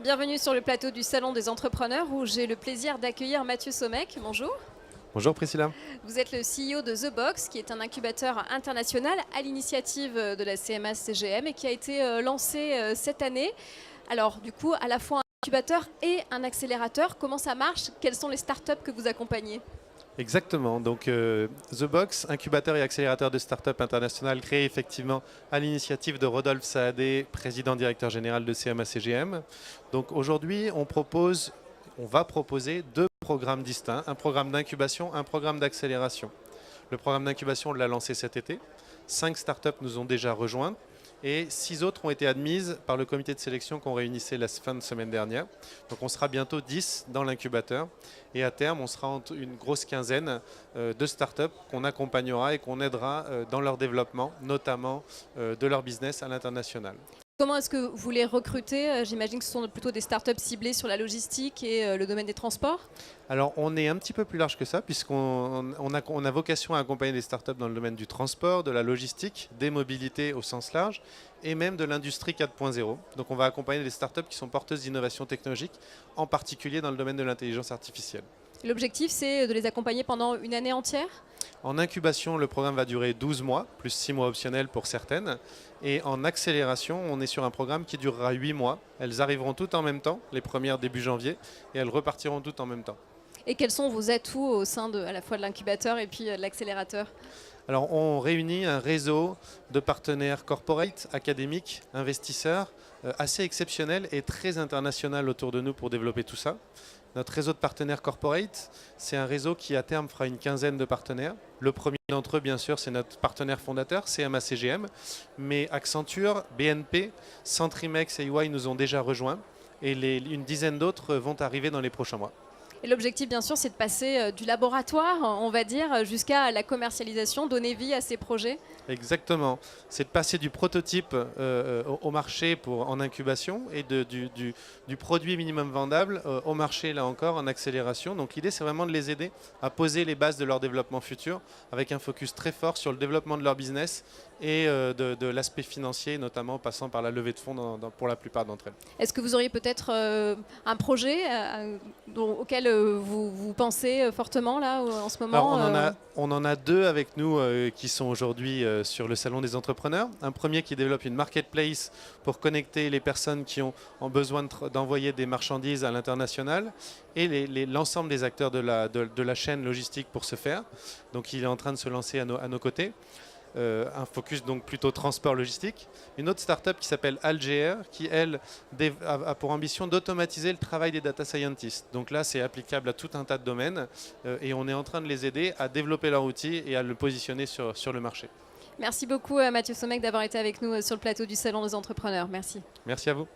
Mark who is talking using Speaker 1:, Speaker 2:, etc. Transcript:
Speaker 1: bienvenue sur le plateau du Salon des Entrepreneurs où j'ai le plaisir d'accueillir Mathieu Sommeck. Bonjour.
Speaker 2: Bonjour Priscilla.
Speaker 1: Vous êtes le CEO de The Box, qui est un incubateur international à l'initiative de la CMA-CGM et qui a été lancé cette année. Alors du coup, à la fois un incubateur et un accélérateur, comment ça marche? Quelles sont les startups que vous accompagnez?
Speaker 2: Exactement, donc The Box, incubateur et accélérateur de start-up international créé effectivement à l'initiative de Rodolphe Saadé, président directeur général de CMA-CGM. Donc aujourd'hui, on va proposer deux programmes distincts, un programme d'incubation, un programme d'accélération. Le programme d'incubation, on l'a lancé cet été. 5 startups nous ont déjà rejoints et 6 autres ont été admises par le comité de sélection qu'on réunissait la fin de semaine dernière. Donc on sera bientôt 10 dans l'incubateur et à terme on sera une grosse quinzaine de startups qu'on accompagnera et qu'on aidera dans leur développement, notamment de leur business à l'international.
Speaker 1: Comment est-ce que vous les recrutez? J'imagine que ce sont plutôt des startups ciblées sur la logistique et le domaine des transports.
Speaker 2: Alors on est un petit peu plus large que ça puisqu'on a vocation à accompagner des startups dans le domaine du transport, de la logistique, des mobilités au sens large et même de l'industrie 4.0. Donc on va accompagner des startups qui sont porteuses d'innovation technologique, en particulier dans le domaine de l'intelligence artificielle.
Speaker 1: L'objectif, c'est de les accompagner pendant une année entière?
Speaker 2: En incubation, le programme va durer 12 mois, plus 6 mois optionnels pour certaines. Et en accélération, on est sur un programme qui durera 8 mois. Elles arriveront toutes en même temps, les premières début janvier, et elles repartiront toutes en même temps.
Speaker 1: Et quels sont vos atouts au sein à la fois de l'incubateur et puis de l'accélérateur?
Speaker 2: Alors, on réunit un réseau de partenaires corporate, académiques, investisseurs, assez exceptionnel et très international autour de nous pour développer tout ça. Notre réseau de partenaires corporate, c'est un réseau qui à terme fera une quinzaine de partenaires. Le premier d'entre eux, bien sûr, c'est notre partenaire fondateur, CMA-CGM. Mais Accenture, BNP, Centrimex et EY nous ont déjà rejoints. Et une dizaine d'autres vont arriver dans les prochains mois.
Speaker 1: Et l'objectif, bien sûr, c'est de passer du laboratoire, on va dire, jusqu'à la commercialisation, donner vie à ces projets.
Speaker 2: Exactement. C'est de passer du prototype au marché en incubation et du produit minimum vendable au marché, là encore, en accélération. Donc l'idée, c'est vraiment de les aider à poser les bases de leur développement futur avec un focus très fort sur le développement de leur business et de l'aspect financier, notamment passant par la levée de fonds pour la plupart d'entre elles.
Speaker 1: Est-ce que vous auriez peut-être un projet auquel vous pensez fortement là en ce moment?
Speaker 2: Alors, on en a deux avec nous qui sont aujourd'hui sur le Salon des Entrepreneurs. Un premier qui développe une marketplace pour connecter les personnes qui ont besoin d'envoyer des marchandises à l'international et l'ensemble des acteurs de la chaîne logistique pour ce faire. Donc il est en train de se lancer à nos côtés. Un focus donc plutôt transport logistique. Une autre start-up qui s'appelle Algéer, qui elle a pour ambition d'automatiser le travail des data scientists. Donc là c'est applicable à tout un tas de domaines et on est en train de les aider à développer leur outil et à le positionner sur le marché.
Speaker 1: Merci beaucoup Mathieu Sommeck d'avoir été avec nous sur le plateau du Salon des Entrepreneurs. Merci.
Speaker 2: Merci à vous.